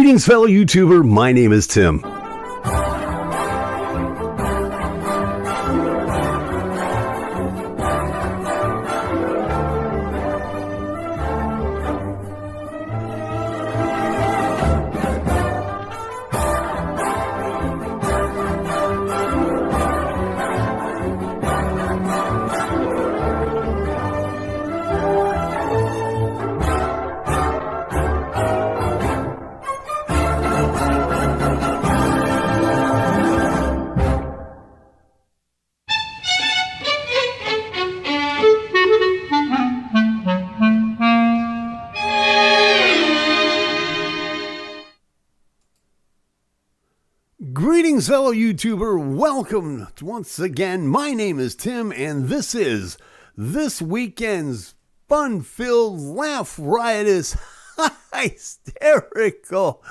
Greetings, fellow YouTuber. My name is Tim. Greetings, fellow YouTuber. Welcome once again. My name is Tim, and this is this weekend's fun-filled, laugh-riotous, hysterical.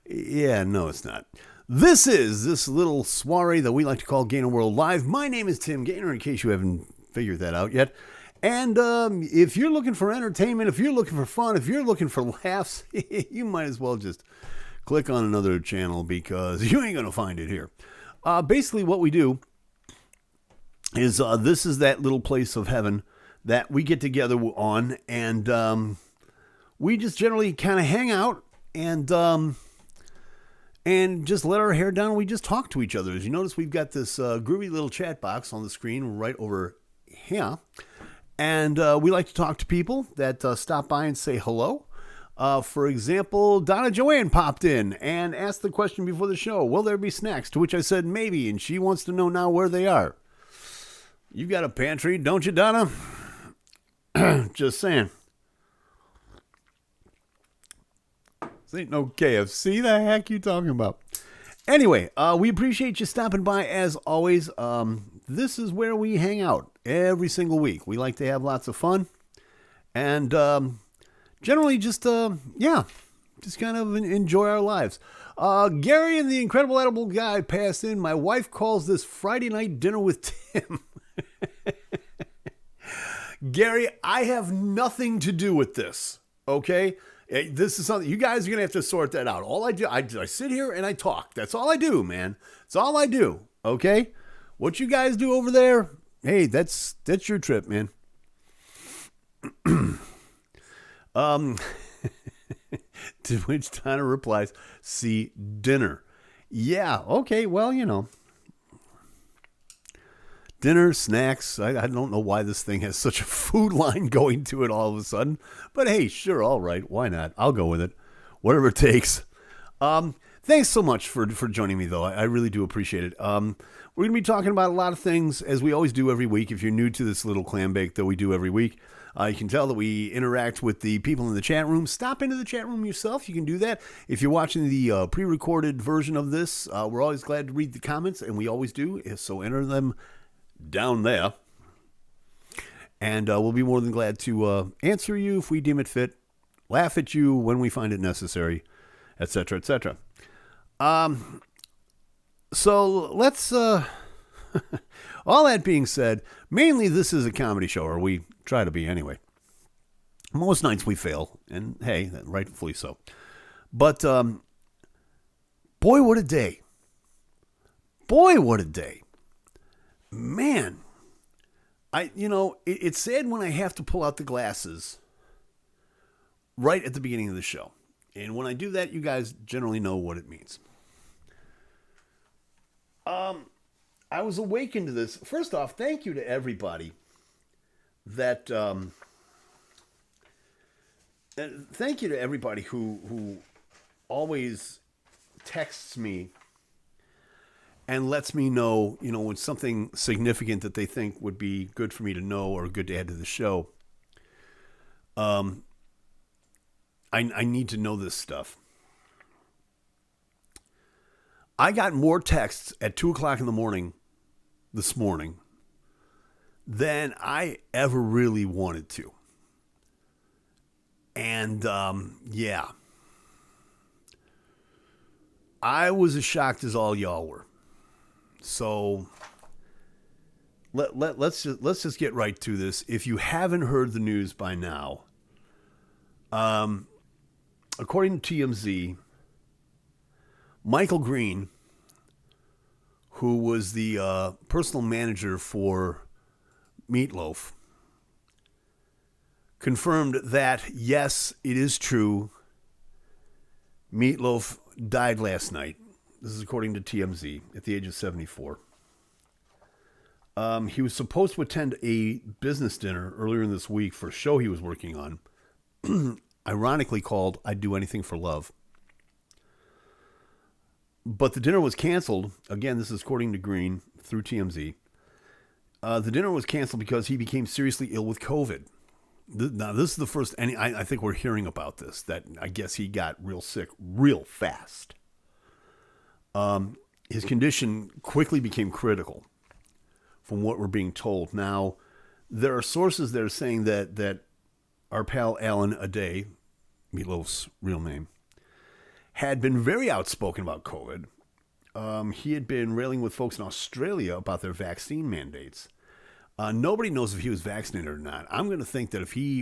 Yeah, no, it's not. This is this little soiree that we like to call GainerWorld Live. My name is Tim Gainer, in case you haven't figured that out yet. And if you're looking for entertainment, if you're looking for fun, if you're looking for laughs, you might as well just click on another channel because you ain't going to find it here. Basically, what we do is this is that little place of heaven that we get together on, and we just generally kind of hang out and just let our hair down and we just talk to each other. As you notice, we've got this groovy little chat box on the screen right over here. And we like to talk to people that stop by and say hello. For example, Donna Joanne popped in and asked the question before the show, will there be snacks? To which I said maybe, and she wants to know now where they are. You got a pantry, don't you, Donna? Just saying. This ain't no KFC. The heck you talking about? Anyway, we appreciate you stopping by as always. This is where we hang out every single week. We like to have lots of fun. And generally just, just kind of enjoy our lives. Gary and the Incredible Edible Guy passed in. My wife calls this Friday night dinner with Tim. Gary, I have nothing to do with this, okay? This is something, you guys are going to have to sort that out. All I do, I sit here and I talk. That's all I do, man. That's all I do, okay? What you guys do over there, hey, that's your trip, man. To which Donna replies, see, dinner. Yeah, okay, well, you know. Dinner, snacks. I don't know why this thing has such a food line going to it all of a sudden. But hey, sure, all right. Why not? I'll go with it. Whatever it takes. Thanks so much for joining me, though. I really do appreciate it. We're going to be talking about a lot of things, as we always do every week. If you're new to this little clam bake that we do every week, you can tell that we interact with the people in the chat room. Stop into the chat room yourself. You can do that. If you're watching the pre-recorded version of this, we're always glad to read the comments, and we always do. So enter them down there. And we'll be more than glad to answer you if we deem it fit, laugh at you when we find it necessary, etc., etc. So let's, all that being said, mainly this is a comedy show, or we try to be anyway. Most nights we fail, and hey, rightfully so. But, boy, what a day. Boy, what a day. Man, it's sad when I have to pull out the glasses right at the beginning of the show. And when I do that, you guys generally know what it means. I was awakened to this. First off, thank you to everybody that, thank you to everybody who always texts me and lets me know, when something significant that they think would be good for me to know or good to add to the show. I need to know this stuff. I got more texts at 2 o'clock in the morning this morning than I ever really wanted to. And, yeah. I was as shocked as all y'all were. So let's just get right to this. If you haven't heard the news by now, according to TMZ, Michael Green, who was the personal manager for Meatloaf, confirmed that, yes, it is true. Meatloaf died last night. This is according to TMZ at the age of 74. He was supposed to attend a business dinner earlier in this week for a show he was working on, ironically called I'd Do Anything for Love. But the dinner was canceled. Again, this is according to Green through TMZ. The dinner was canceled because he became seriously ill with COVID. Now, this is the first, and I think we're hearing about this, that I guess he got real sick real fast. His condition quickly became critical, from what we're being told. Now, there are sources that are saying that our pal Alan Aday, Meatloaf's real name, had been very outspoken about COVID. He had been railing with folks in Australia about their vaccine mandates. Nobody knows if he was vaccinated or not. I'm going to think that if he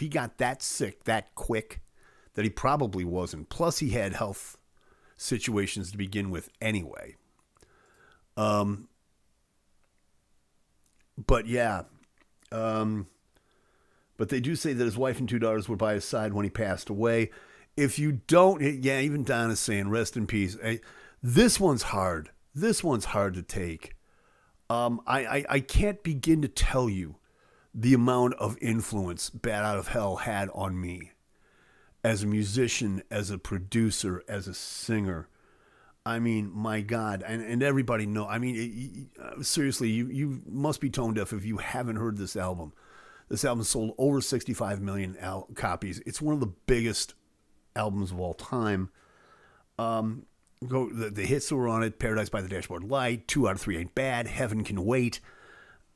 got that sick that quick, that he probably wasn't. Plus, he had health situations to begin with anyway. But yeah, but they do say that his wife and 2 daughters were by his side when he passed away. If you don't, yeah, even Don is saying, rest in peace. This one's hard. This one's hard to take. I can't begin to tell you the amount of influence Bat Out of Hell had on me as a musician, as a producer, as a singer. I mean, my God, and everybody know. I mean, seriously, you must be tone deaf if you haven't heard this album. This album sold over 65 million copies. It's one of the biggest albums of all time. The hits that were on it: Paradise by the Dashboard Light, 2 Out of 3 Ain't Bad, Heaven Can Wait.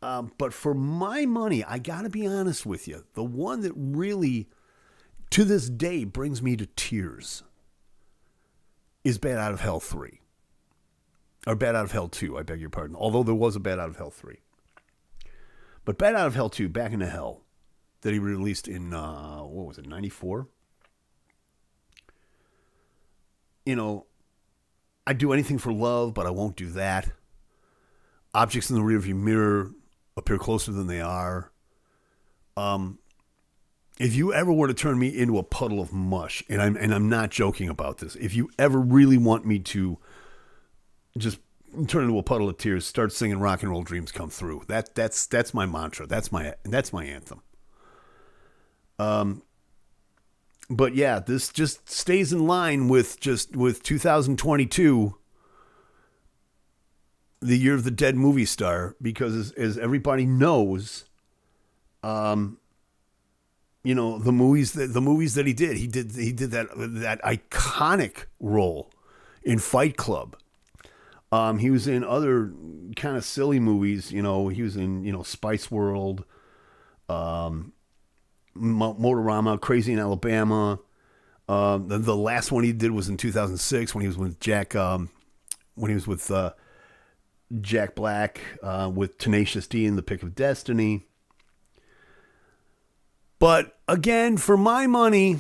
But for my money, I got to be honest with you, the one that really, to this day, brings me to tears is Bat Out of Hell 3. Or Bat Out of Hell 2, I beg your pardon. Although there was a Bat Out of Hell 3. But Bat Out of Hell 2, Back into Hell, that he released in, 94? You know, I'd do anything for love, but I won't do that. Objects in the rearview mirror appear closer than they are. If you ever were to turn me into a puddle of mush, and I'm not joking about this, if you ever really want me to just turn into a puddle of tears, start singing "Rock and Roll Dreams Come Through." That's my mantra. That's my anthem. But yeah, this just stays in line with 2022, the year of the dead movie star, because as everybody knows, you know, the movies that he did that iconic role in Fight Club. He was in other kind of silly movies. You know, he was in, you know, Spice World, Motorama, Crazy in Alabama. The last one he did was in 2006 when he was with Jack Black, with Tenacious D in The Pick of Destiny. But again, for my money,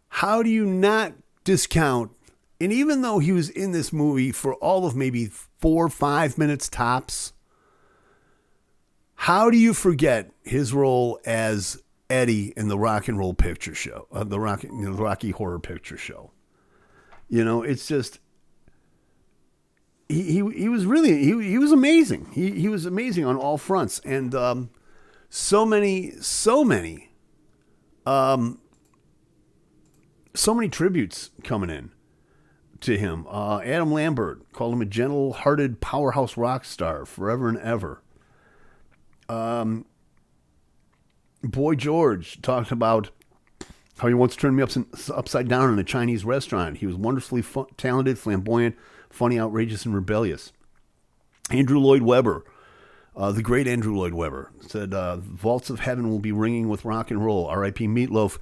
how do you not discount? And even though he was in this movie for all of maybe 4 or 5 minutes tops, how do you forget his role as Eddie in the Rock and Roll Picture Show, the Rocky Horror Picture Show? You know, it's just he was amazing. He was amazing on all fronts, and so many tributes coming in to him. Adam Lambert called him a gentle-hearted powerhouse rock star forever and ever. Boy George talked about how he once turned me upside down in a Chinese restaurant. He was wonderfully talented, flamboyant, funny, outrageous, and rebellious. Andrew Lloyd Webber, the great Andrew Lloyd Webber, said, "Vaults of heaven will be ringing with rock and roll. R.I.P. Meatloaf.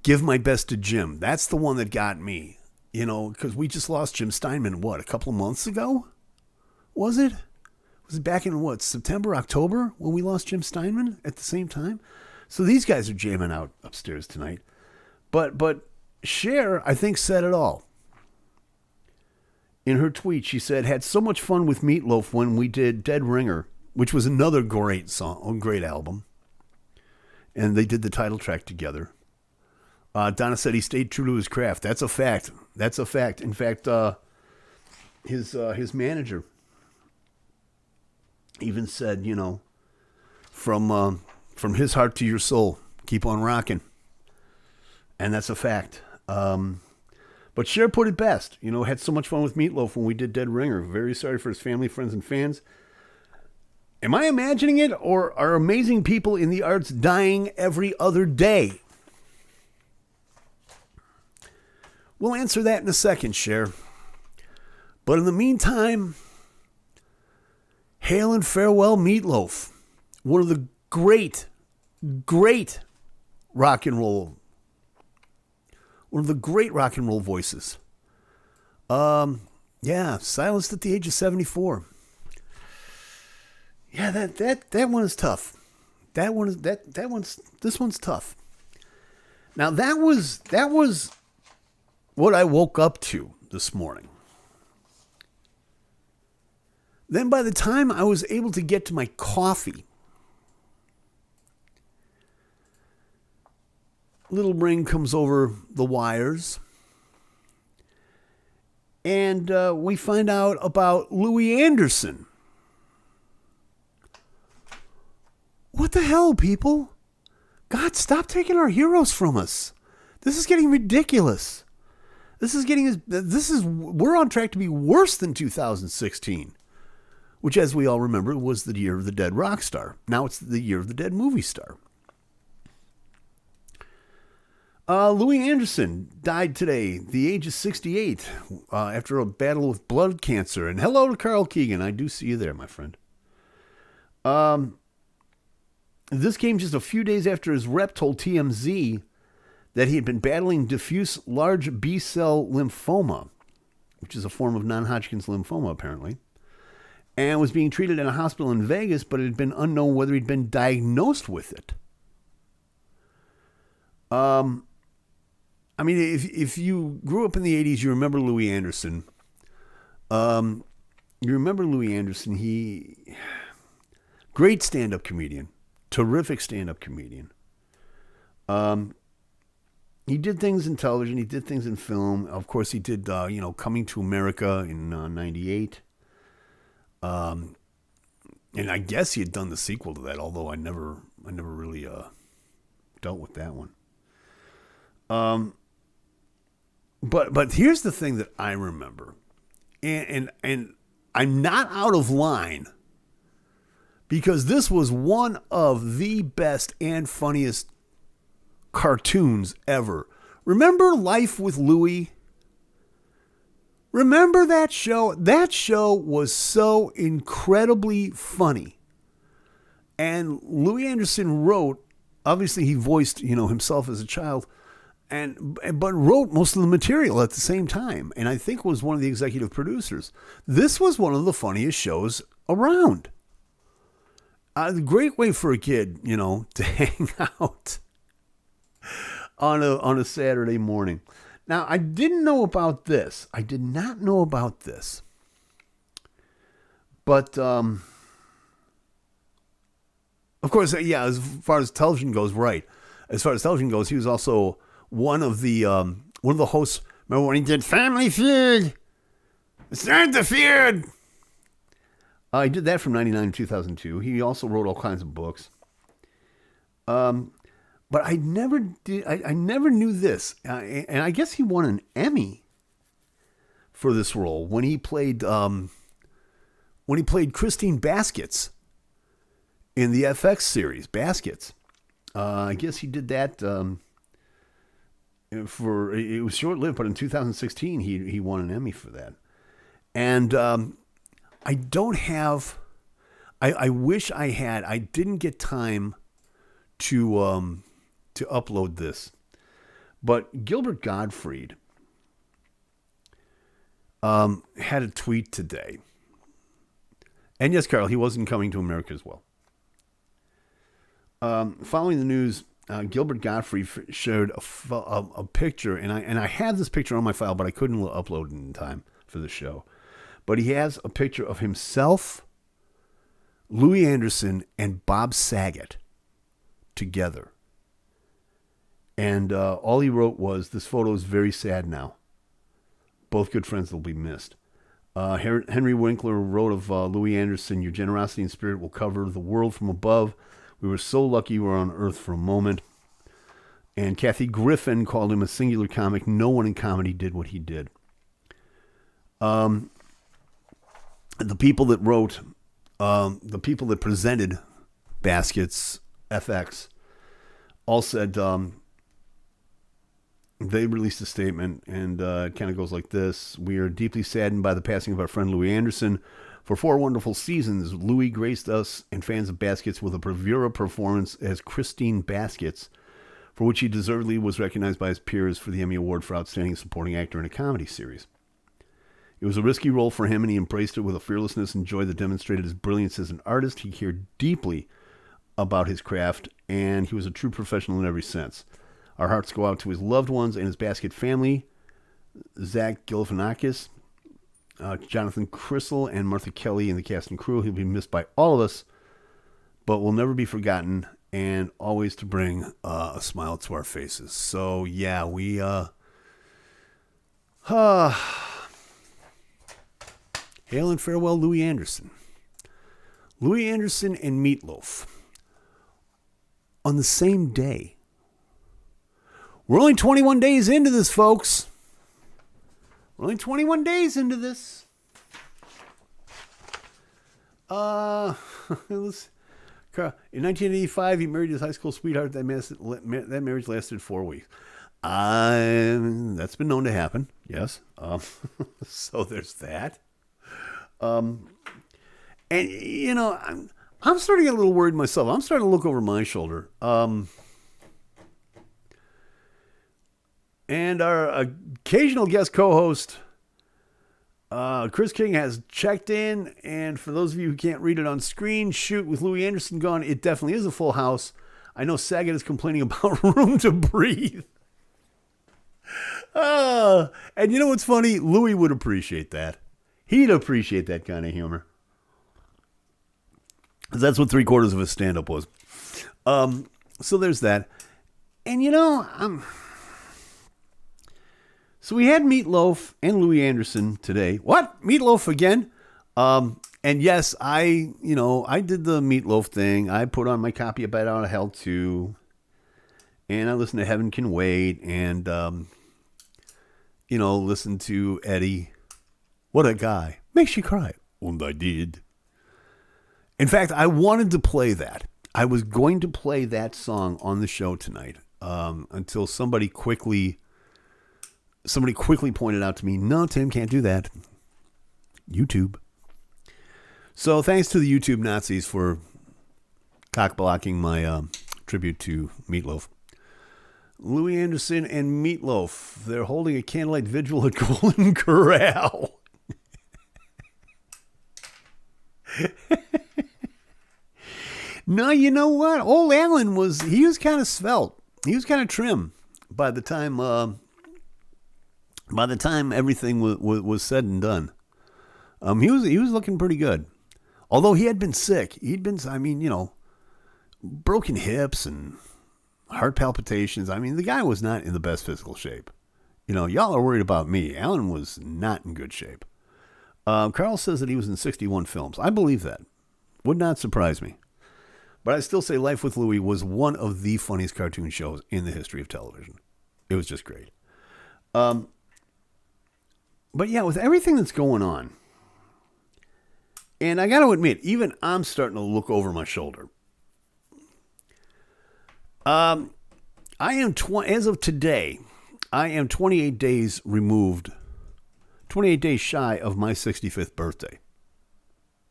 Give my best to Jim." That's the one that got me, you know, because we just lost Jim Steinman, a couple of months ago? Was it? Was it back in, September, October, when we lost Jim Steinman at the same time? So these guys are jamming out upstairs tonight. But Cher, I think, said it all. In her tweet, she said, had so much fun with Meatloaf when we did Dead Ringer, which was another great song, a great album. And they did the title track together. Donna said he stayed true to his craft. That's a fact. That's a fact. In fact, his manager even said, you know, from his heart to your soul, keep on rocking. And that's a fact. But Cher put it best. You know, had so much fun with Meatloaf when we did Dead Ringer. Very sorry for his family, friends, and fans. Am I imagining it, or are amazing people in the arts dying every other day? We'll answer that in a second, Cher. But in the meantime, hail and farewell, Meatloaf. One of the great rock and roll. One of the great rock and roll voices. Yeah, silenced at the age of 74. Yeah, that one is tough. This one's tough. Now that was what I woke up to this morning. Then by the time I was able to get to my coffee, little ring comes over the wires, and we find out about Louis Anderson. What the hell, people? God, stop taking our heroes from us. This is getting ridiculous. We're on track to be worse than 2016, which, as we all remember, was the year of the dead rock star. Now it's the year of the dead movie star. Louis Anderson died today, the age of 68, after a battle with blood cancer. And hello to Carl Keegan. I do see you there, my friend. This came just a few days after his rep told TMZ that he had been battling diffuse large B-cell lymphoma, which is a form of non-Hodgkin's lymphoma, apparently, and was being treated in a hospital in Vegas, but it had been unknown whether he'd been diagnosed with it. I mean, if you grew up in the 80s, you remember Louis Anderson. He great stand-up comedian, terrific stand-up comedian. He did things in television. He did things in film. Of course, he did, Coming to America in 98. And I guess he had done the sequel to that, although I never really dealt with that one. But here's the thing that I remember, and I'm not out of line, because this was one of the best and funniest cartoons ever. Remember Life with Louie? Remember that show? That show was so incredibly funny. And Louis Anderson wrote, obviously he voiced, himself as a child, but wrote most of the material at the same time, and I think was one of the executive producers. This was one of the funniest shows around. A great way for a kid, to hang out on a Saturday morning. Now, I didn't know about this. I did not know about this. But, of course, yeah, as far as television goes, right. As far as television goes, he was also one of the hosts. Remember when he did Family Feud? Start the feud! He did that from 1999 to 2002. He also wrote all kinds of books. But I never knew this. And I guess he won an Emmy for this role when he played Christine Baskets in the FX series Baskets. I guess he did that it was short-lived, but in 2016 he won an Emmy for that. And I don't have. I wish I had. I didn't get time to upload this, but Gilbert Gottfried had a tweet today, and yes, Carl, he wasn't coming to America as well. Following the news Gilbert Gottfried showed a picture, and I have this picture on my file, but I couldn't upload it in time for the show. But he has a picture of himself, Louis Anderson, and Bob Saget together. And all he wrote was, "This photo is very sad now. Both good friends will be missed." Henry Winkler wrote of Louis Anderson, "Your generosity and spirit will cover the world from above. We were so lucky we were on Earth for a moment." And Kathy Griffin called him a singular comic. "No one in comedy did what he did." The people that wrote, the people that presented Baskets FX all said they released a statement, and it kind of goes like this. "We are deeply saddened by the passing of our friend Louis Anderson. For 4 wonderful seasons, Louis graced us and fans of Baskets with a bravura performance as Christine Baskets, for which he deservedly was recognized by his peers for the Emmy Award for Outstanding Supporting Actor in a Comedy Series. It was a risky role for him, and he embraced it with a fearlessness and joy that demonstrated his brilliance as an artist. He cared deeply about his craft, and he was a true professional in every sense. Our hearts go out to his loved ones and his Basket family, Zach Galifianakis, Jonathan Crystal, and Martha Kelly and the cast and crew. He'll be missed by all of us, but will never be forgotten, and always to bring a smile to our faces." So, yeah, we... Hail and farewell, Louis Anderson. Louis Anderson and Meatloaf on the same day. We're only 21 days into this, folks. We're only 21 days into this. In 1985, he married his high school sweetheart. That marriage lasted 4 weeks. That's been known to happen, yes. So there's that. And, you know, I'm starting to get a little worried myself. I'm starting to look over my shoulder. And our occasional guest co-host, Chris King, has checked in. And for those of you who can't read it on screen, shoot, with Louis Anderson gone, it definitely is a full house. I know Saget is complaining about room to breathe. And you know what's funny? Louis would appreciate that. He'd appreciate that kind of humor. That's what 3/4 of his stand-up was. So there's that. And, you know, so we had Meatloaf and Louis Anderson today. What? Meatloaf again? And yes, I did the Meatloaf thing. I put on my copy of Bat Out of Hell 2. And I listened to Heaven Can Wait. And, listened to Eddie. What a guy. Makes you cry. And I did. In fact, I wanted to play that. I was going to play that song on the show tonight until somebody quickly pointed out to me, "No, Tim, can't do that. YouTube." So thanks to the YouTube Nazis for cock-blocking my tribute to Meatloaf. Louis Anderson and Meatloaf, they're holding a candlelight vigil at Golden Corral. No, you know what? Old Alan was kind of svelte. He was kind of trim by the time everything was said and done. He was looking pretty good. Although he had been sick. He'd been, broken hips and heart palpitations. I mean, the guy was not in the best physical shape. Y'all are worried about me. Alan was not in good shape. Carl says that he was in 61 films. I believe that. Would not surprise me. But I still say Life with Louie was one of the funniest cartoon shows in the history of television. It was just great. But yeah, with everything that's going on, and I got to admit, even I'm starting to look over my shoulder. I am as of today, I am 28 days removed, 28 days shy of my 65th birthday.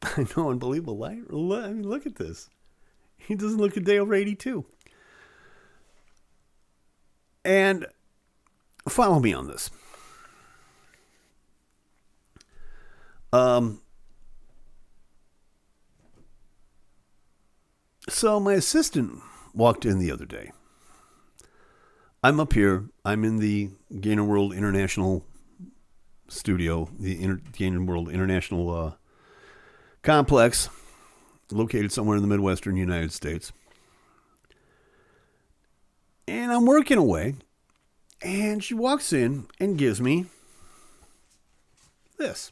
I know, unbelievable, right? I mean, look at this. He doesn't look a day over 82. And follow me on this. So my assistant walked in the other day. I'm up here. I'm in the GainerWorld International Studio, the GainerWorld International Complex, located somewhere in the Midwestern United States. And I'm working away, and she walks in and gives me this.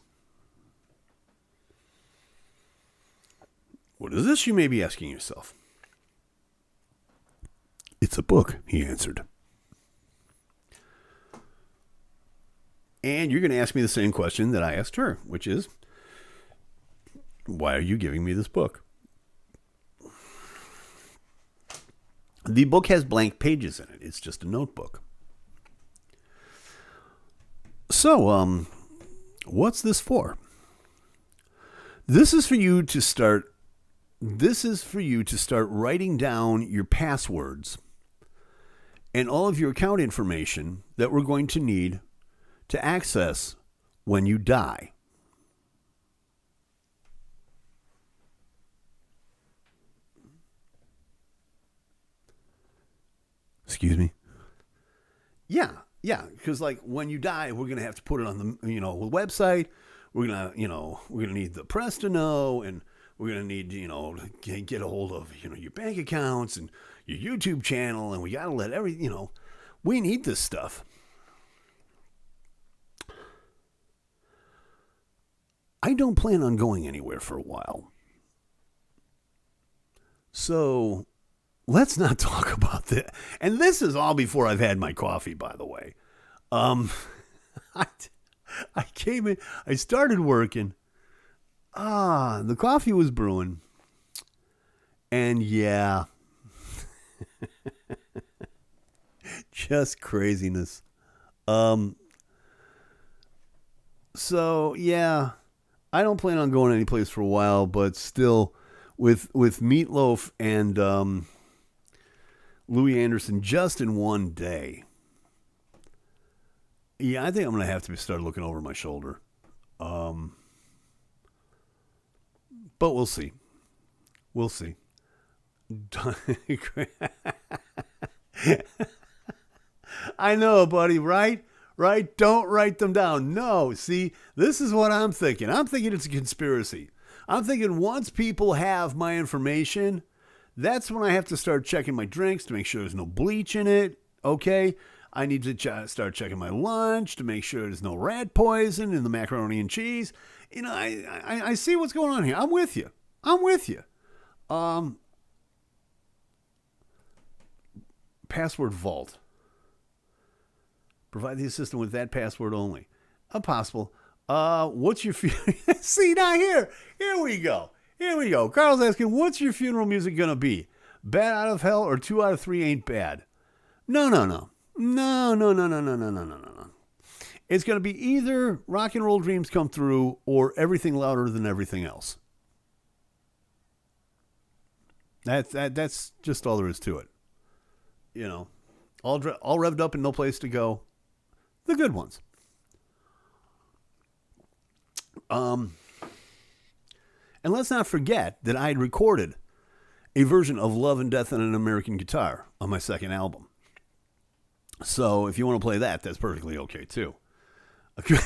What is this, you may be asking yourself? It's a book, he answered. And you're going to ask me the same question that I asked her, which is, why are you giving me this book? The book has blank pages in it. It's just a notebook. So, what's this for? This is for you to start writing down your passwords and all of your account information that we're going to need to access when you die. Excuse me? Yeah, because like when you die, we're gonna have to put it on the website. We're gonna need the press to know, and we're gonna need to get a hold of your bank accounts and your YouTube channel, and we gotta let we need this stuff. I don't plan on going anywhere for a while. So let's not talk about that. And this is all before I've had my coffee, by the way. I came in, I started working. The coffee was brewing. And yeah, just craziness. So yeah, I don't plan on going anyplace for a while, but still, with Meatloaf and Louis Anderson just in one day. Yeah, I think I'm going to have to start looking over my shoulder. But we'll see. We'll see. I know, buddy, right? Right? Don't write them down. No, see, this is what I'm thinking. I'm thinking it's a conspiracy. I'm thinking once people have my information, that's when I have to start checking my drinks to make sure there's no bleach in it. Okay? I need to start checking my lunch to make sure there's no rat poison in the macaroni and cheese. I see what's going on here. I'm with you. Password vault. Provide the assistant with that password only. Impossible. What's your see now here we go. Carl's asking, what's your funeral music gonna be? Bad Out of Hell or 2 Out of 3 Ain't Bad? No. It's gonna be either Rock and Roll Dreams Come Through or Everything Louder Than Everything Else. That's just all there is to it. All revved up and no place to go. The good ones. And let's not forget that I had recorded a version of Love and Death on an American Guitar on my second album. So if you want to play that, that's perfectly okay too. Okay.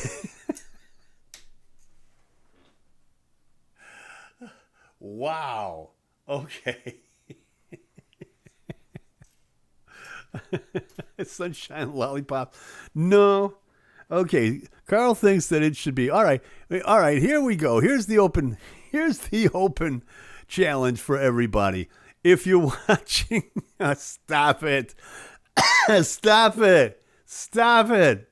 Wow. Okay. Sunshine Lollipop. No. Okay. Carl thinks that it should be. All right. Here we go. Here's the open challenge for everybody. If you're watching, stop it. Stop it.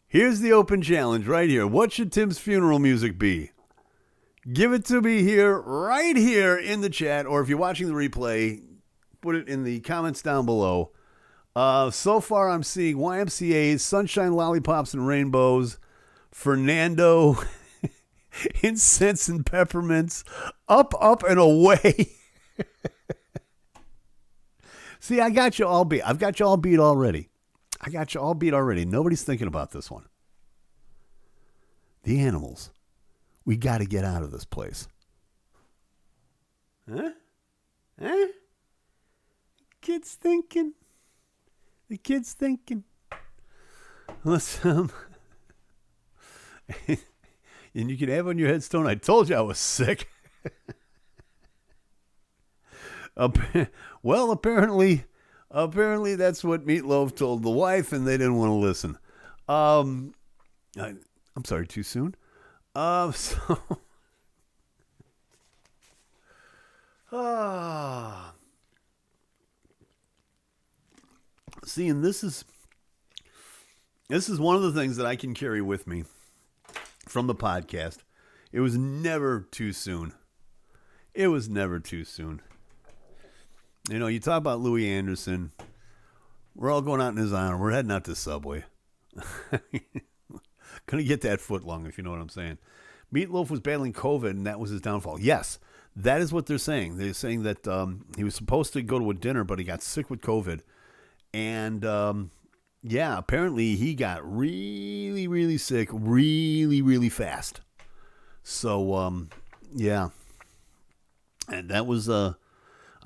Here's the open challenge right here. What should Tim's funeral music be? Give it to me right here in the chat, or if you're watching the replay, put it in the comments down below. So far, I'm seeing YMCA's Sunshine, Lollipops, and Rainbows, Fernando, Incense and Peppermints, Up, and Away. See, I got you all beat. I've got you all beat already. Nobody's thinking about this one. The Animals. We got to get out of this place. Huh? Kid's thinking. The kid's thinking. Let's, and you can have on your headstone, I told you I was sick. Well, apparently that's what Meatloaf told the wife, and they didn't want to listen. I'm sorry, too soon? See, and this is one of the things that I can carry with me from the podcast. It was never too soon. It was never too soon. You know, you talk about Louis Anderson. We're all going out in his honor. We're heading out to Subway. Gonna get that foot long, if you know what I'm saying. Meatloaf was battling COVID, and that was his downfall. Yes, that is what they're saying. They're saying that he was supposed to go to a dinner, but he got sick with COVID. And, apparently he got really, really sick really, really fast. So, yeah. And that was... I'm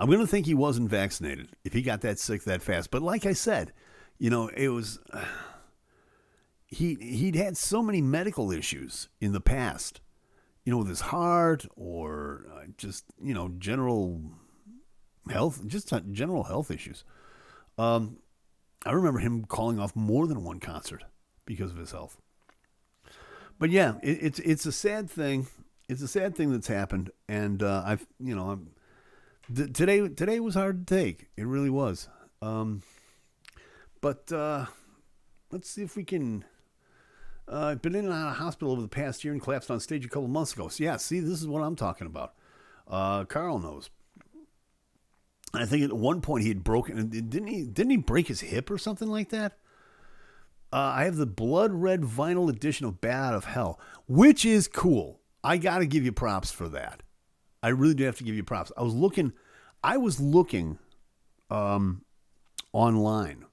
going to think he wasn't vaccinated if he got that sick that fast. But like I said, you know, it was... He'd had so many medical issues in the past, you know, with his heart or just, you know, general health issues. I remember him calling off more than one concert because of his health. But yeah, it's a sad thing. It's a sad thing that's happened, and today was hard to take. It really was. But let's see if we can. I've been in and out of hospital over the past year and collapsed on stage a couple months ago. So yeah, see, this is what I'm talking about. Carl knows. I think at one point he had broken. Didn't he break his hip or something like that? I have the blood red vinyl edition of Bat Out of Hell, which is cool. I got to give you props for that. I really do have to give you props. I was looking online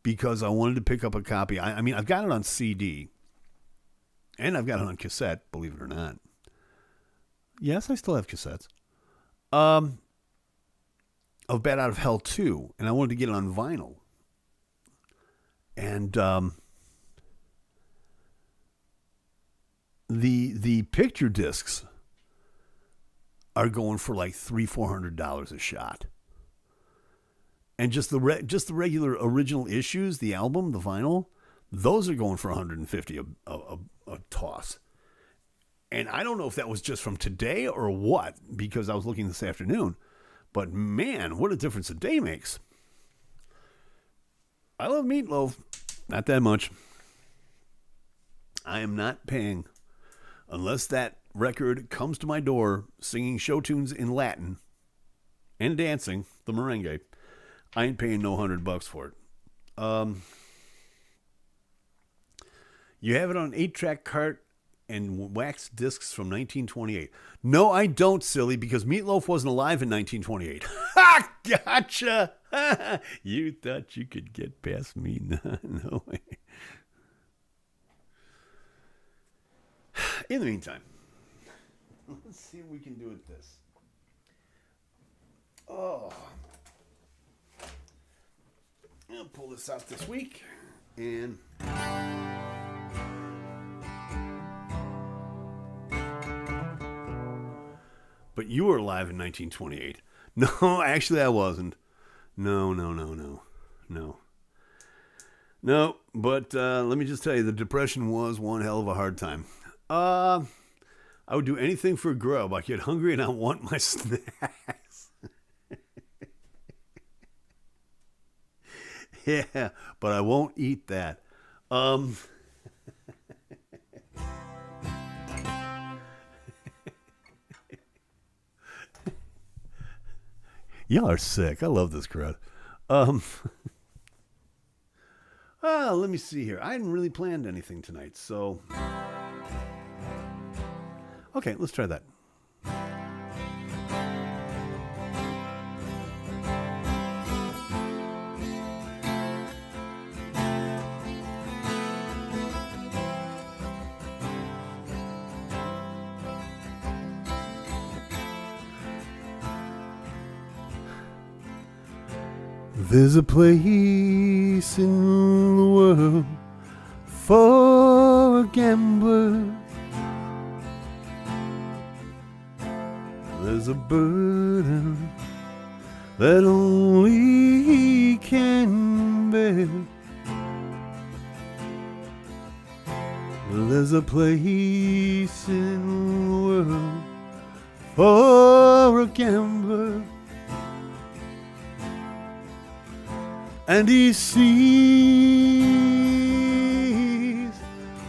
because I wanted to pick up a copy. I mean, I've got it on CD and I've got it on cassette, believe it or not. Yes, I still have cassettes. Of Bat Out of Hell 2, and I wanted to get it on vinyl. And the picture discs are going for like $300-400 a shot. And just the regular original issues, the album, the vinyl, those are going for $150 a toss. And I don't know if that was just from today or what, because I was looking this afternoon. But man, what a difference a day makes. I love Meatloaf. Not that much. I am not paying, unless that record comes to my door singing show tunes in Latin and dancing, the merengue. I ain't paying no $100 for it. You have it on 8-track cart and wax discs from 1928. No, I don't, silly, because Meatloaf wasn't alive in 1928. Ha! Gotcha! You thought you could get past me? No way. In the meantime, let's see what we can do with this. Oh. I'll pull this out this week, and but you were alive in 1928. No, actually I wasn't. No. But let me just tell you, the Depression was one hell of a hard time. I would do anything for grub. I get hungry and I want my snacks. Yeah, but I won't eat that. Y'all are sick. I love this crowd. Let me see here. I hadn't really planned anything tonight, so okay, let's try that. There's a place in the world for a gambler. There's a burden that only he can bear. There's a place in the world for a gambler, and he sees,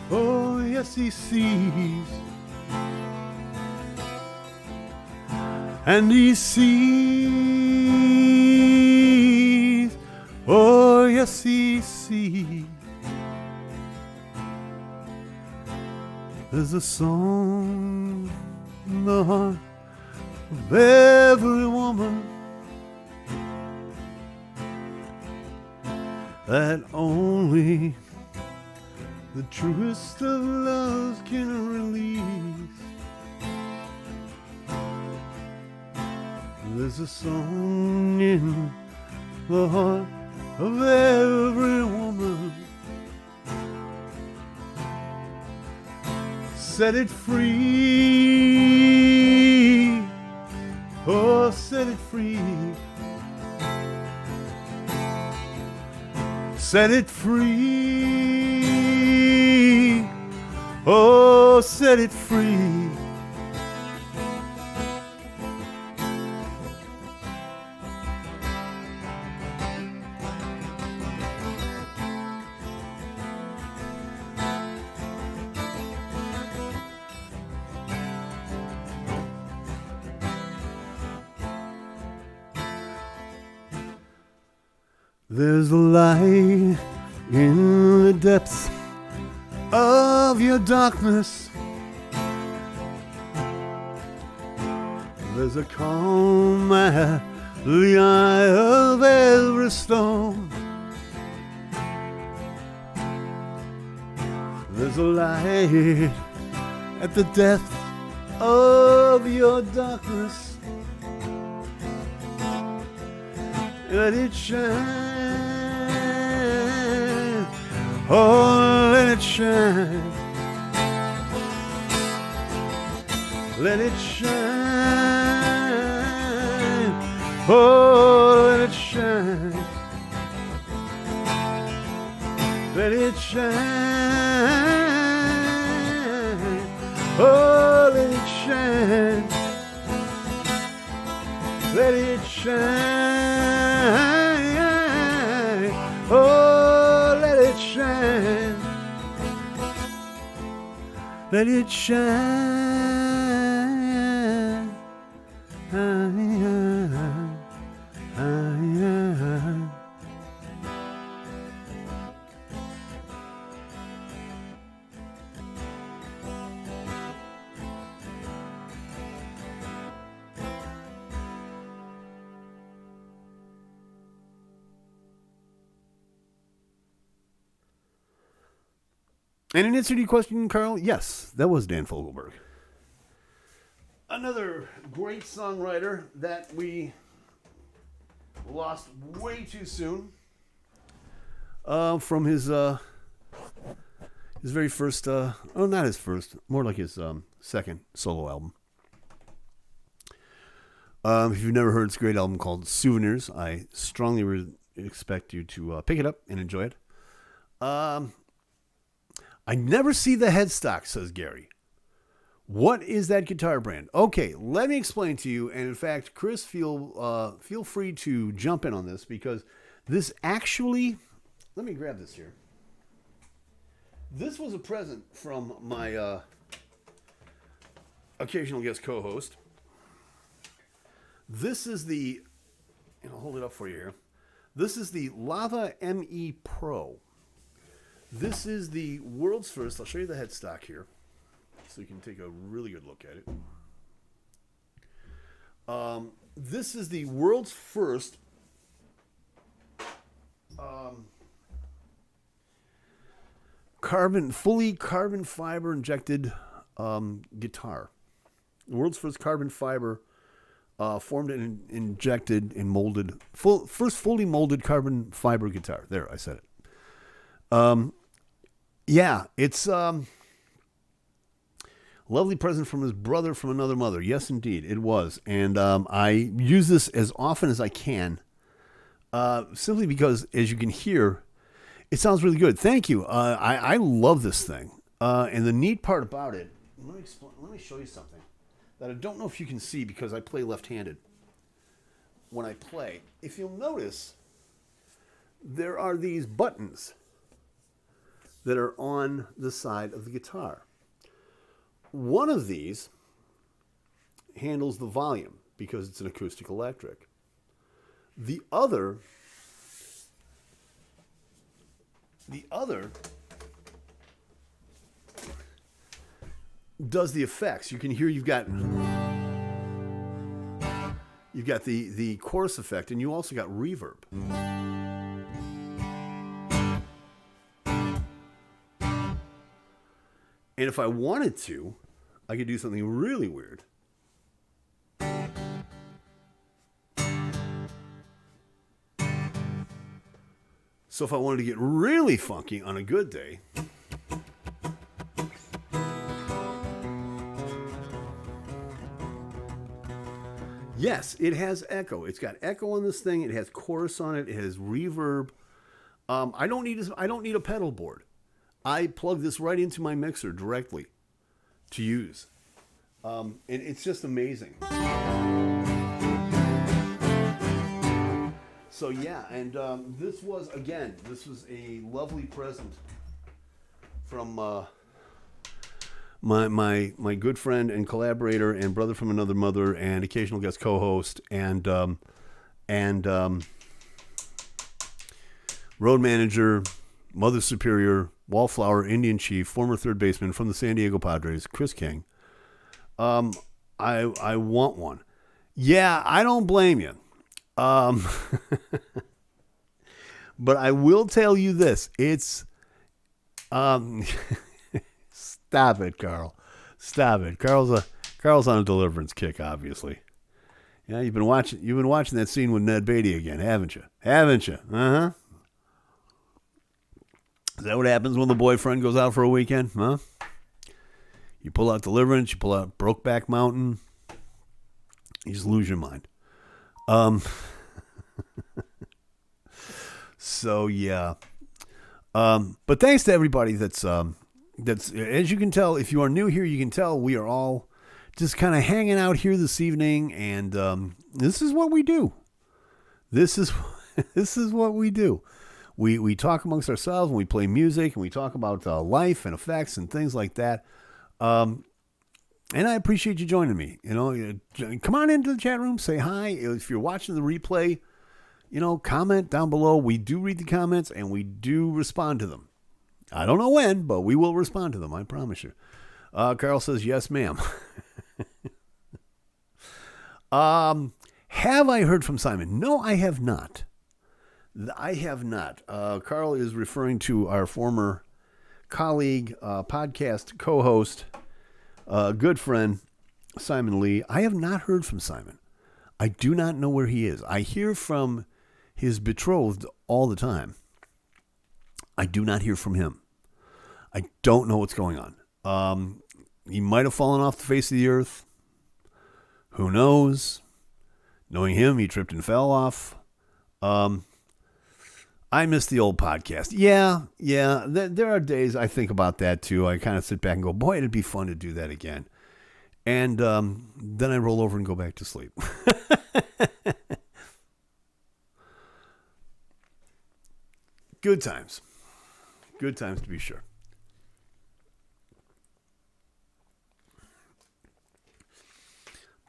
oh yes he sees, and he sees, oh yes he sees. There's a song in the heart of every woman that only the truest of loves can release. There's a song in the heart of every woman. Set it free, oh set it free. Set it free, oh set it free. There's a light in the depths of your darkness. There's a calm at the eye of every storm. There's a light at the depth of your darkness. Let it shine. Oh, let it shine. Let it shine. Oh, let it shine. Let it shine. Oh, let it shine. Let it shine. Oh, let it shine. Let it shine. And in answer to your question, Carl, yes, that was Dan Fogelberg. Another great songwriter that we lost way too soon from his very first, not his first, more like his second solo album. If you've never heard, it's a great album called Souvenirs. I strongly expect you to pick it up and enjoy it. I never see the headstock, says Gary. What is that guitar brand? Okay, let me explain to you. And in fact, Chris, feel free to jump in on this, because this actually, let me grab this here. This was a present from my occasional guest co-host. This is the, and I'll hold it up for you here. This is the Lava ME Pro. This is the world's first. I'll show you the headstock here, so you can take a really good look at it. This is the world's first fully carbon fiber injected guitar. The world's first carbon fiber formed and injected and molded, first fully molded carbon fiber guitar. There, I said it. Yeah, it's lovely present from his brother from another mother. Yes, indeed, it was. And I use this as often as I can, simply because, as you can hear, it sounds really good. Thank you. I love this thing. And the neat part about it, let me show you something that I don't know if you can see because I play left-handed. When I play, if you'll notice, there are these buttons that are on the side of the guitar. One of these handles the volume because it's an acoustic electric. The other does the effects. You can hear you've got the chorus effect, and you also got reverb. And if I wanted to, I could do something really weird. So if I wanted to get really funky on a good day, yes, it has echo. It's got echo on this thing. It has chorus on it. It has reverb. I don't need a pedal board. I plug this right into my mixer directly to use. And it's just amazing. So yeah, and this was a lovely present from my good friend and collaborator and brother from another mother and occasional guest co-host and road manager, Mother Superior, Wallflower, Indian Chief, former third baseman from the San Diego Padres, Chris King. I want one. Yeah, I don't blame you. But I will tell you this. It's stop it, Carl. Stop it. Carl's on a deliverance kick, obviously. Yeah, you've been watching that scene with Ned Beatty again, haven't you? Uh-huh. Is that what happens when the boyfriend goes out for a weekend? Huh? You pull out Deliverance, you pull out Brokeback Mountain, you just lose your mind. So yeah. But thanks to everybody that's as you can tell, if you are new here, you can tell we are all just kind of hanging out here this evening, and this is what we do. This is what we do. We talk amongst ourselves, and we play music, and we talk about life and effects and things like that. And I appreciate you joining me. You know, come on into the chat room, say hi. If you're watching the replay, you know, comment down below. We do read the comments, and we do respond to them. I don't know when, but we will respond to them, I promise you. Carl says, yes, ma'am. Have I heard from Simon? No, I have not. Carl is referring to our former colleague, podcast co-host, good friend, Simon Lee. I have not heard from Simon. I do not know where he is. I hear from his betrothed all the time. I do not hear from him. I don't know what's going on. He might have fallen off the face of the earth. Who knows? Knowing him, he tripped and fell off. I miss the old podcast. Yeah. There are days I think about that too. I kind of sit back and go, boy, it'd be fun to do that again. And then I roll over and go back to sleep. Good times. Good times to be sure.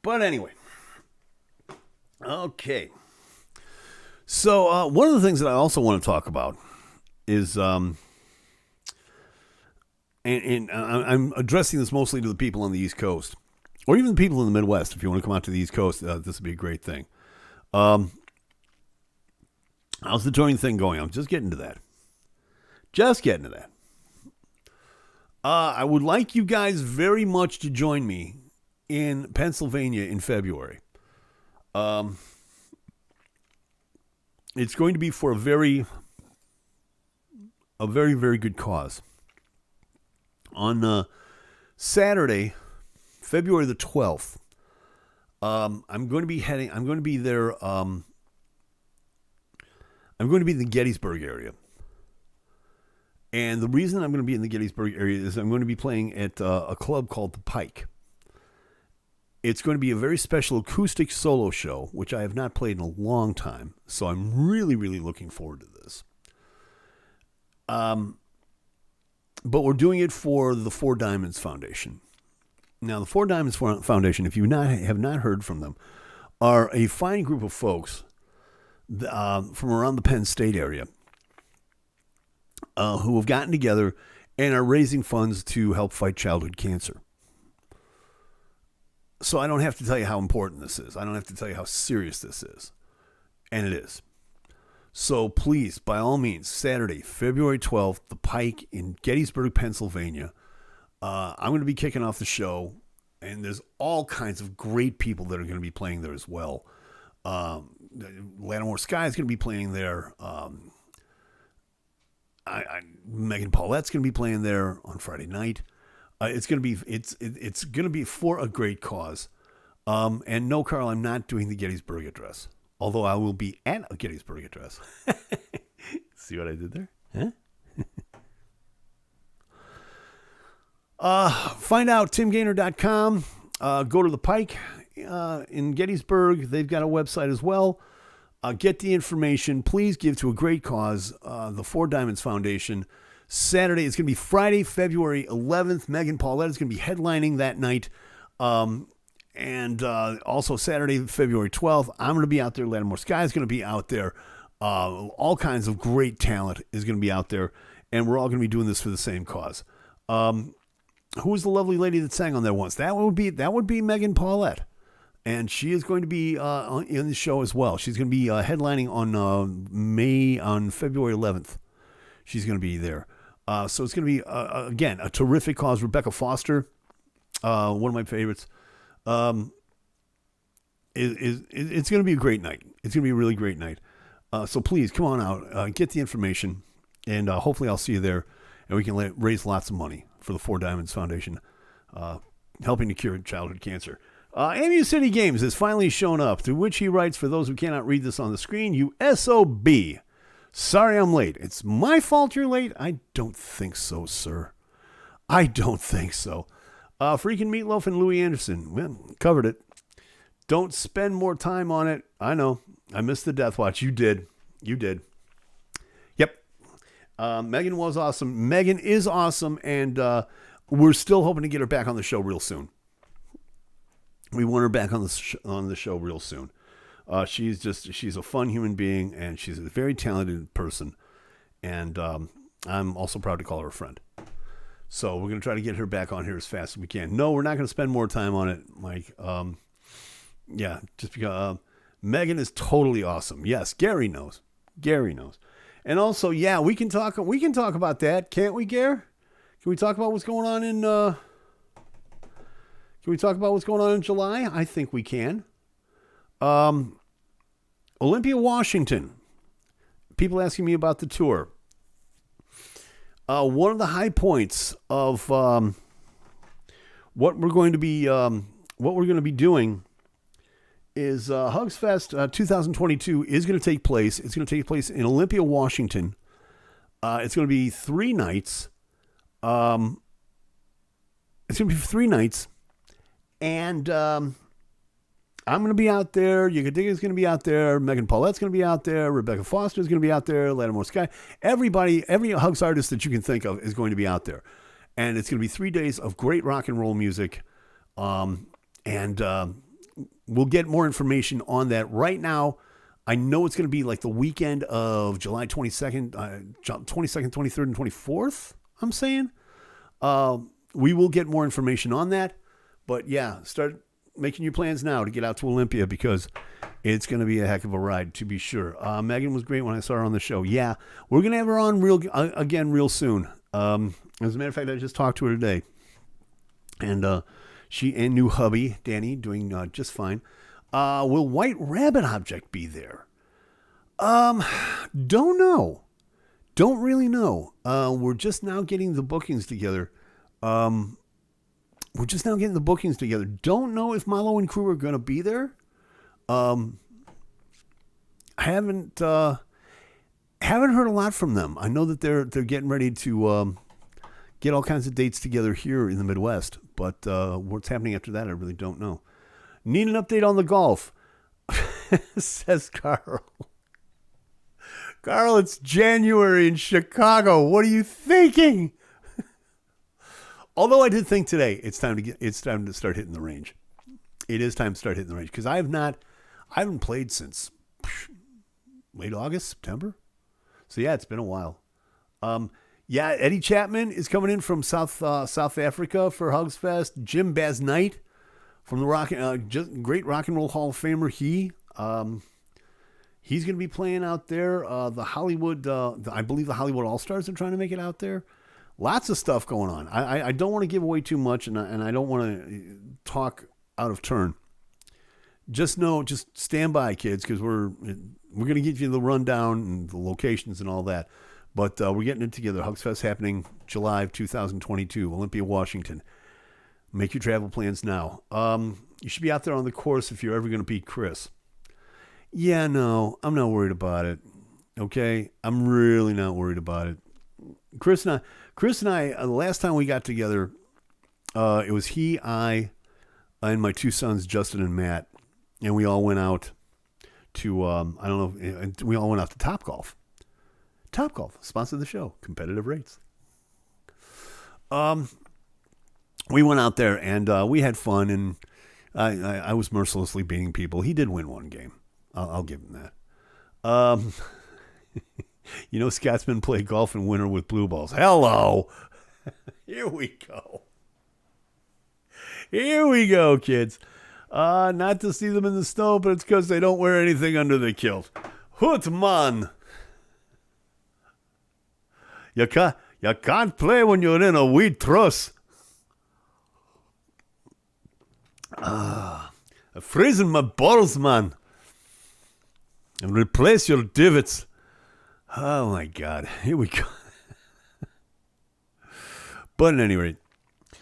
But anyway. Okay. So one of the things that I also want to talk about is, and I'm addressing this mostly to the people on the East Coast, or even the people in the Midwest. If you want to come out to the East Coast, this would be a great thing. How's the touring thing going? I'm just getting to that. I would like you guys very much to join me in Pennsylvania in February. It's going to be for a very, very good cause. On Saturday, February the 12th, I'm going to be there. I'm going to be in the Gettysburg area. And the reason I'm going to be in the Gettysburg area is I'm going to be playing at a club called The Pike. It's going to be a very special acoustic solo show, which I have not played in a long time. So I'm really, really looking forward to this. But we're doing it for the Four Diamonds Foundation. Now, the Four Diamonds Foundation, if you have not heard from them, are a fine group of folks from around the Penn State area who have gotten together and are raising funds to help fight childhood cancer. So I don't have to tell you how important this is. I don't have to tell you how serious this is. And it is. So please, by all means, Saturday, February 12th, The Pike in Gettysburg, Pennsylvania. I'm going to be kicking off the show, and there's all kinds of great people that are going to be playing there as well. Lattimore Sky is going to be playing there. Megan Paulette's going to be playing there on Friday night. It's going to be for a great cause. And no, Carl, I'm not doing the Gettysburg Address, although I will be at a Gettysburg Address. See what I did there? Huh? Find out timgainer.com. Go to the Pike in Gettysburg. They've got a website as well. Get the information. Please give to a great cause, the Four Diamonds Foundation. Saturday, it's going to be Friday, February 11th. Megan Paulette is going to be headlining that night. And also Saturday, February 12th, I'm going to be out there. Lattimore Sky is going to be out there. All kinds of great talent is going to be out there. And we're all going to be doing this for the same cause. Who was the lovely lady that sang on there once? That would be Megan Paulette. And she is going to be in the show as well. She's going to be headlining on February 11th. She's going to be there. So it's going to be, again, a terrific cause. Rebecca Foster, one of my favorites. It's going to be a great night. It's going to be a really great night. So please come on out, get the information, and hopefully I'll see you there, and we can raise lots of money for the Four Diamonds Foundation, helping to cure childhood cancer. Amu City Games has finally shown up, to which he writes, for those who cannot read this on the screen, you SOB. Sorry I'm late. It's my fault you're late? I don't think so, sir. I don't think so. Freaking Meatloaf and Louis Anderson. Well, covered it. Don't spend more time on it. I know. I missed the Death Watch. You did. Yep. Megan was awesome. Megan is awesome, and we're still hoping to get her back on the show real soon. We want her back on the show real soon. She's a fun human being, and she's a very talented person. And I'm also proud to call her a friend. So we're going to try to get her back on here as fast as we can. No, we're not going to spend more time on it, Mike. Just because Megan is totally awesome. Yes, Gary knows. And also, yeah, we can talk about that, can't we, Gare? Can we talk about what's going on in July? I think we can. Olympia, Washington. People asking me about the tour. One of the high points of what we're going to be doing is Hugs Fest 2022 is going to take place. It's going to take place in Olympia, Washington. It's going to be 3 nights. And I'm going to be out there. Yukadiga's going to be out there. Megan Paulette's going to be out there. Rebecca Foster's going to be out there. Lattimore Sky. Every Hugs artist that you can think of is going to be out there. And it's going to be 3 days of great rock and roll music. We'll get more information on that. Right now, I know it's going to be like the weekend of July 22nd, 23rd, and 24th, I'm saying. We will get more information on that. But yeah, start making your plans now to get out to Olympia, because it's going to be a heck of a ride, to be sure. Megan was great when I saw her on the show. Yeah, we're going to have her on real soon. As a matter of fact, I just talked to her today. And she and new hubby, Danny, doing just fine. Will White Rabbit Object be there? Don't know. Don't really know. We're just now getting the bookings together. Don't know if Malo and crew are going to be there. I haven't heard a lot from them. I know that they're getting ready to get all kinds of dates together here in the Midwest, but what's happening after that, I really don't know. Need an update on the golf, says Carl. Carl, it's January in Chicago. What are you thinking? Although I did think today it's time to start hitting the range. It is time to start hitting the range because I haven't played since late August, September. So yeah, it's been a while. Yeah, Eddie Chapman is coming in from South Africa for Hugs Fest. Jim Basnight from the great rock and roll Hall of Famer. He's going to be playing out there. The Hollywood, I believe the Hollywood All-Stars are trying to make it out there. Lots of stuff going on. I don't want to give away too much, and I don't want to talk out of turn. Just stand by, kids, because we're going to give you the rundown and the locations and all that. But we're getting it together. Hugs Fest happening July of 2022, Olympia, Washington. Make your travel plans now. You should be out there on the course if you're ever going to beat Chris. Yeah, no, I'm not worried about it. Okay? I'm really not worried about it. Chris and I, the last time we got together, it was he, I, and my two sons, Justin and Matt, and we all went out to, we all went out to Topgolf. Topgolf, sponsor of the show, competitive rates. We went out there and we had fun, and I was mercilessly beating people. He did win one game. I'll give him that. Scotsman played golf in winter with blue balls. Hello. Here we go. Here we go, kids. Not to see them in the snow, but it's because they don't wear anything under the kilt. Hoot, man. You can't play when you're in a wheat truss. Freezing my balls, man. And replace your divots. Oh, my God. Here we go. But at any rate.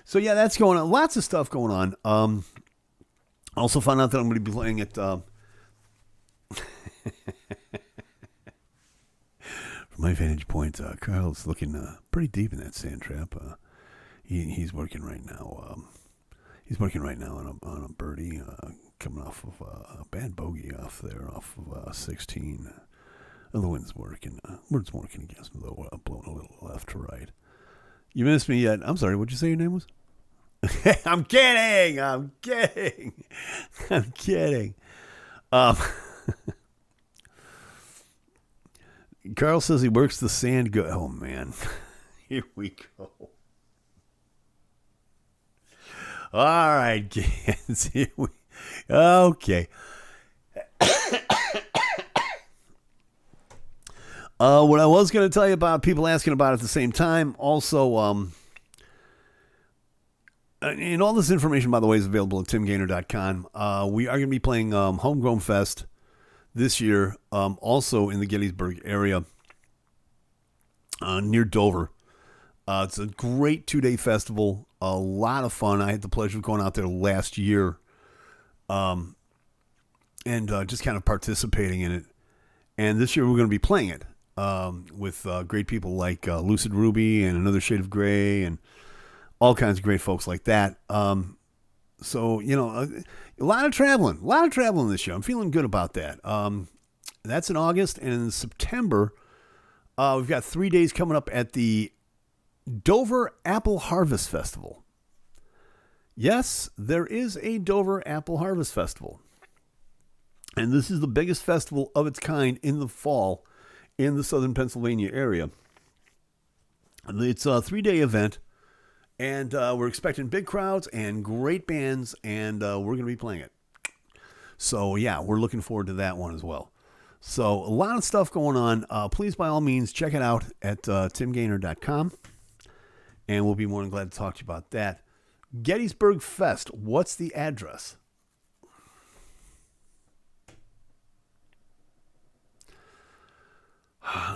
So, yeah, that's going on. Lots of stuff going on. Also found out that I'm going to be playing at... From my vantage point, Carl's looking pretty deep in that sand trap. He's working right now. He's working right now on a birdie, coming off of a bad bogey off of 16. The wind's working. Wind's working against me, though. Blowing a little left to right. You missed me yet. I'm sorry. What'd you say your name was? I'm kidding. Carl says he works the sand good. Oh, man. Here we go. All right, kids. Okay. What I was going to tell you about, people asking about at the same time. Also, and all this information, by the way, is available at timgainer.com. We are going to be playing Homegrown Fest this year, also in the Gettysburg area, near Dover. It's a great 2-day festival, a lot of fun. I had the pleasure of going out there last year, and just kind of participating in it. And this year we're going to be playing it with great people like Lucid Ruby and Another Shade of Gray and all kinds of great folks like that. So, a lot of traveling this year. I'm feeling good about that. That's in August, and in September, we've got 3 days coming up at the Dover Apple Harvest Festival. Yes, there is a Dover Apple Harvest Festival. And this is the biggest festival of its kind in the fall in the southern Pennsylvania area. It's a 3-day event, and we're expecting big crowds and great bands, and we're going to be playing it. So, yeah, we're looking forward to that one as well. So, a lot of stuff going on. Please, by all means, check it out at timgainer.com, and we'll be more than glad to talk to you about that. Gettysburg Fest, what's the address?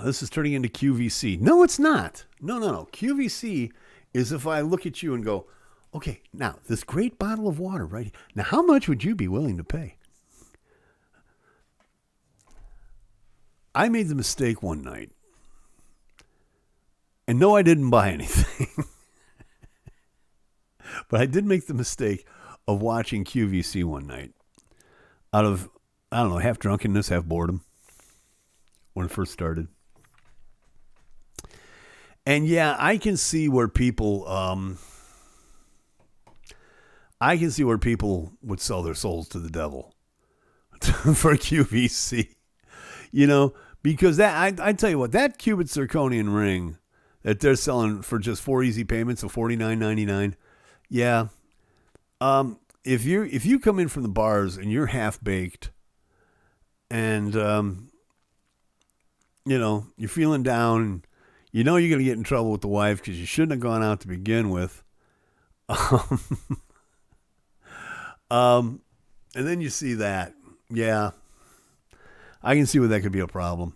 This is turning into QVC. No, it's not. No. QVC is if I look at you and go, okay, now this great bottle of water right here. Now, how much would you be willing to pay? I made the mistake one night. And no, I didn't buy anything. But I did make the mistake of watching QVC one night. Out of, I don't know, half drunkenness, half boredom. When it first started. And yeah, I can see where people would sell their souls to the devil for QVC. You know, because that I tell you what, that Cubit zirconian ring that they're selling for just 4 easy payments of $49.99. Yeah. If you come in from the bars and you're half baked and you know, you're feeling down, you know you're going to get in trouble with the wife because you shouldn't have gone out to begin with. And then you see that. Yeah. I can see where that could be a problem.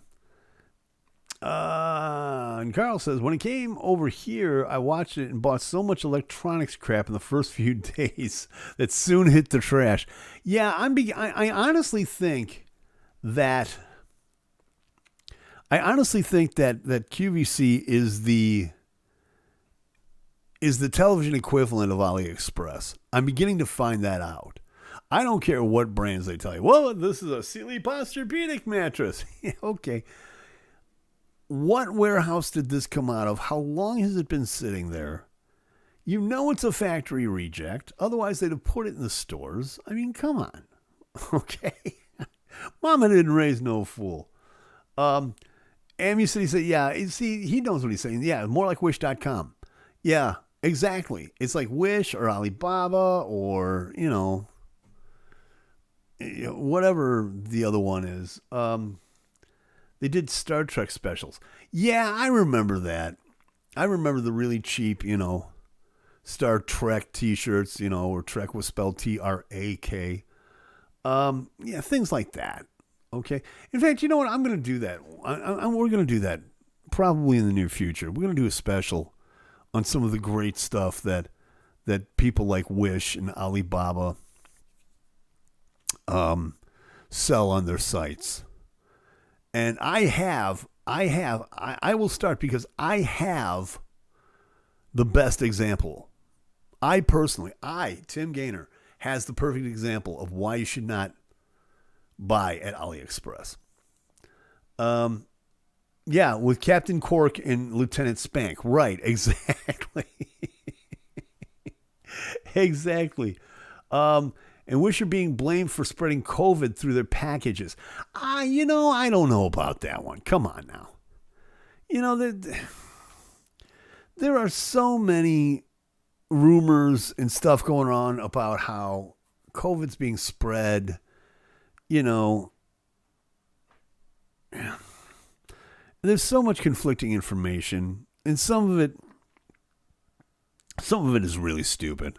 And Carl says, when it came over here, I watched it and bought so much electronics crap in the first few days that soon hit the trash. Yeah, I honestly think that QVC is the television equivalent of AliExpress. I'm beginning to find that out. I don't care what brands they tell you. Well, this is a Sealy Posturepedic mattress. Okay. What warehouse did this come out of? How long has it been sitting there? You know it's a factory reject. Otherwise, they'd have put it in the stores. I mean, come on. Okay. Mama didn't raise no fool. Amu City said, yeah, see, he knows what he's saying. Yeah, more like Wish.com. Yeah, exactly. It's like Wish or Alibaba or, you know, whatever the other one is. They did Star Trek specials. Yeah, I remember that. I remember the really cheap, you know, Star Trek t-shirts, you know, where Trek was spelled T-R-A-K. Yeah, things like that. Okay. In fact, you know what? I'm going to do that. We're going to do that probably in the near future. We're going to do a special on some of the great stuff that people like Wish and Alibaba sell on their sites. And I will start because I have the best example. Tim Gainer, has the perfect example of why you should not buy at AliExpress. Yeah, with Captain Cork and Lieutenant Spank. Right, exactly. Exactly. And Wish are being blamed for spreading COVID through their packages. I don't know about that one. Come on now. You know, there are so many rumors and stuff going on about how COVID's being spread. You know, there's so much conflicting information, and some of it is really stupid.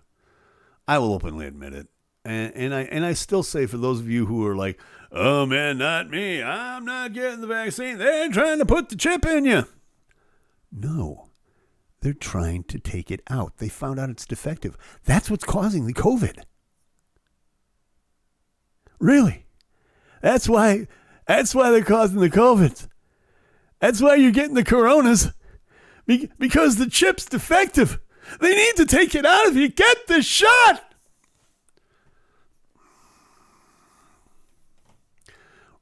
I will openly admit it. And I still say, for those of you who are like, oh man, not me, I'm not getting the vaccine, they're trying to put the chip in you. No, they're trying to take it out. They found out it's defective. That's what's causing the COVID. Really? That's why they're causing the COVID. That's why you're getting the coronas. Because the chip's defective. They need to take it out if you get the shot.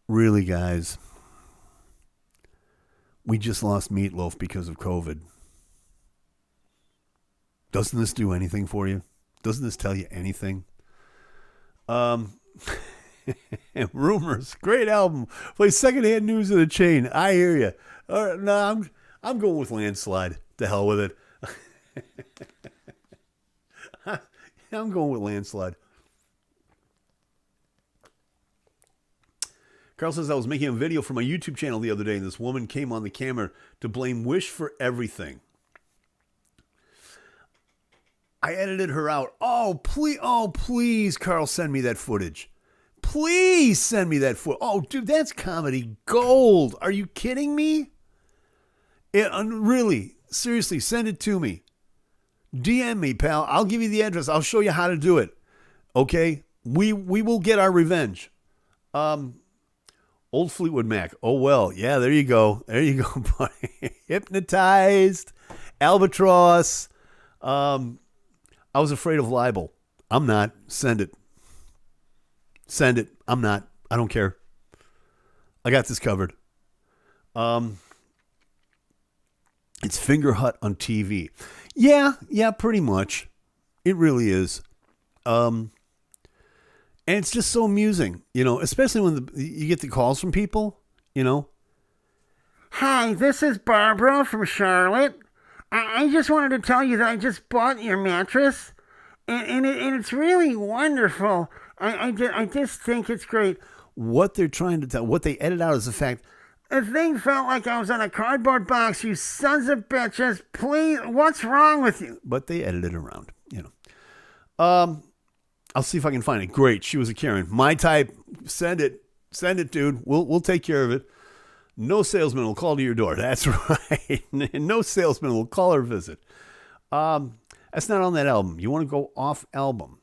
Really, guys, we just lost Meatloaf because of COVID. Doesn't this do anything for you? Doesn't this tell you anything? Rumors, great album. Play secondhand news of the chain. I hear you. All right, no, I'm going with Landslide. To hell with it. I'm going with Landslide. Carl says, I was making a video for my YouTube channel the other day, and this woman came on the camera to blame Wish for everything. I edited her out. Oh, please, Carl, send me that footage. Please send me that footage. Oh, dude, that's comedy gold. Are you kidding me? Really, seriously, send it to me. DM me, pal. I'll give you the address. I'll show you how to do it. Okay? We will get our revenge. Old Fleetwood Mac. Oh, well. Yeah, there you go. There you go, buddy. Hypnotized. Albatross. I was afraid of libel. I'm not. Send it. Send it. I'm not. I don't care. I got this covered. It's Finger Hut on TV. Yeah, pretty much. It really is. And it's just so amusing, especially when you get the calls from people, Hi, this is Barbara from Charlotte. I just wanted to tell you that I just bought your mattress, and it's really wonderful. I just think it's great. What they're trying to tell, what they edit out is the fact, the thing felt like I was on a cardboard box, you sons of bitches. Please, what's wrong with you? But they edited it around, I'll see if I can find it. Great, she was a Karen. My type, send it, dude. We'll take care of it. No salesman will call to your door. That's right. No salesman will call or visit. That's not on that album. You want to go off album.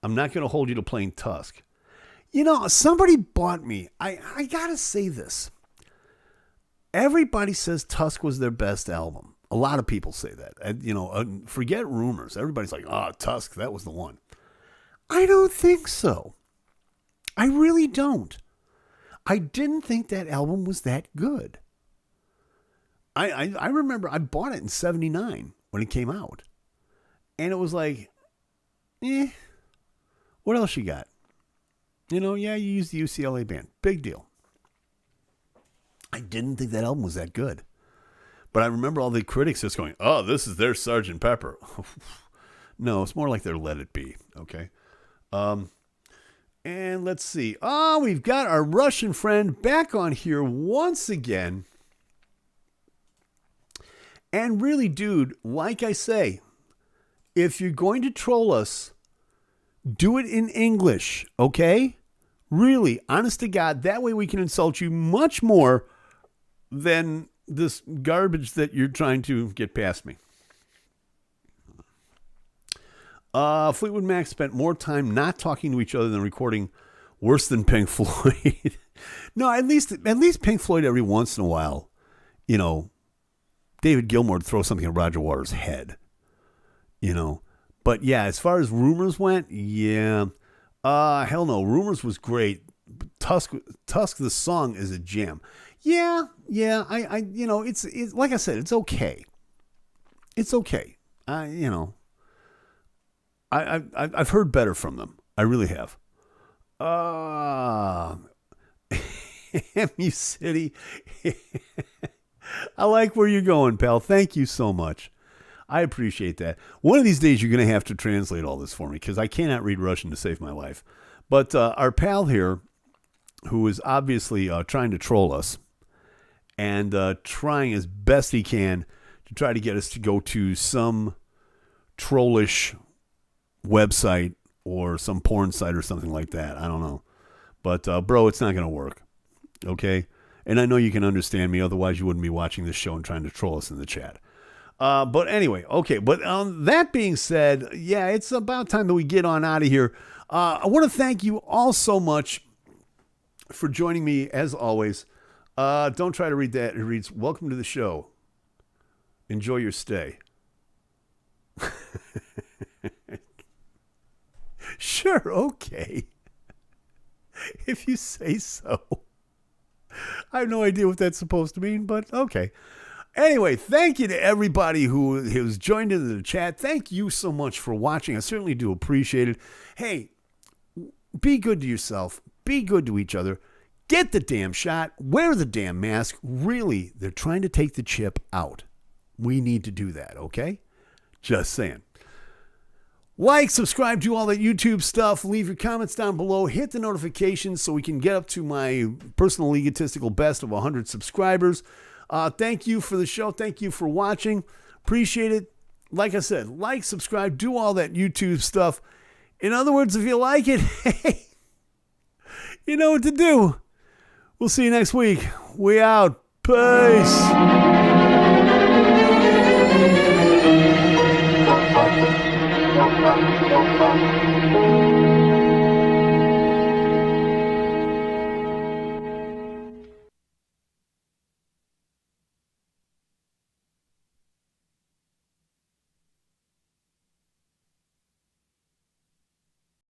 I'm not going to hold you to playing Tusk. Somebody bought me. I got to say this. Everybody says Tusk was their best album. A lot of people say that. And, forget rumors. Everybody's like, Tusk, that was the one. I don't think so. I really don't. I didn't think that album was that good. I remember I bought it in 79 when it came out. And it was like, what else you got? You used the UCLA band. Big deal. I didn't think that album was that good. But I remember all the critics just going, this is their Sgt. Pepper. No, it's more like their Let It Be. Okay. And let's see. We've got our Russian friend back on here once again. And really, dude, like I say, if you're going to troll us, do it in English, okay? Really, honest to God, that way we can insult you much more than this garbage that you're trying to get past me. Fleetwood Mac spent more time not talking to each other than recording worse than Pink Floyd. No, at least Pink Floyd every once in a while, David Gilmour would throw something at Roger Waters' head, But yeah, as far as Rumors went, yeah. Hell no, Rumors was great. Tusk, the song is a jam. Yeah. It's like I said, it's okay. It's okay. I've heard better from them. I really have. MU City. I like where you're going, pal. Thank you so much. I appreciate that. One of these days, you're going to have to translate all this for me because I cannot read Russian to save my life. But our pal here, who is obviously trying to troll us and trying as best he can to try to get us to go to some trollish website or some porn site or something like that. I don't know. But, bro, it's not going to work. Okay? And I know you can understand me. Otherwise, you wouldn't be watching this show and trying to troll us in the chat. But anyway, okay. But that being said, yeah, it's about time that we get on out of here. I want to thank you all so much for joining me, as always. Don't try to read that. It reads, welcome to the show. Enjoy your stay. Sure, okay. If you say so. I have no idea what that's supposed to mean, but okay. Anyway, thank you to everybody who has joined into the chat. Thank you so much for watching. I certainly do appreciate it. Hey, be good to yourself. Be good to each other. Get the damn shot. Wear the damn mask. Really, they're trying to take the chip out. We need to do that, okay? Just saying. Like, subscribe, do all that YouTube stuff. Leave your comments down below. Hit the notifications so we can get up to my personal egotistical best of 100 subscribers. Thank you for the show. Thank you for watching. Appreciate it. Like I said, like, subscribe, do all that YouTube stuff. In other words, if you like it, hey, You know what to do. We'll see you next week. We out. Peace.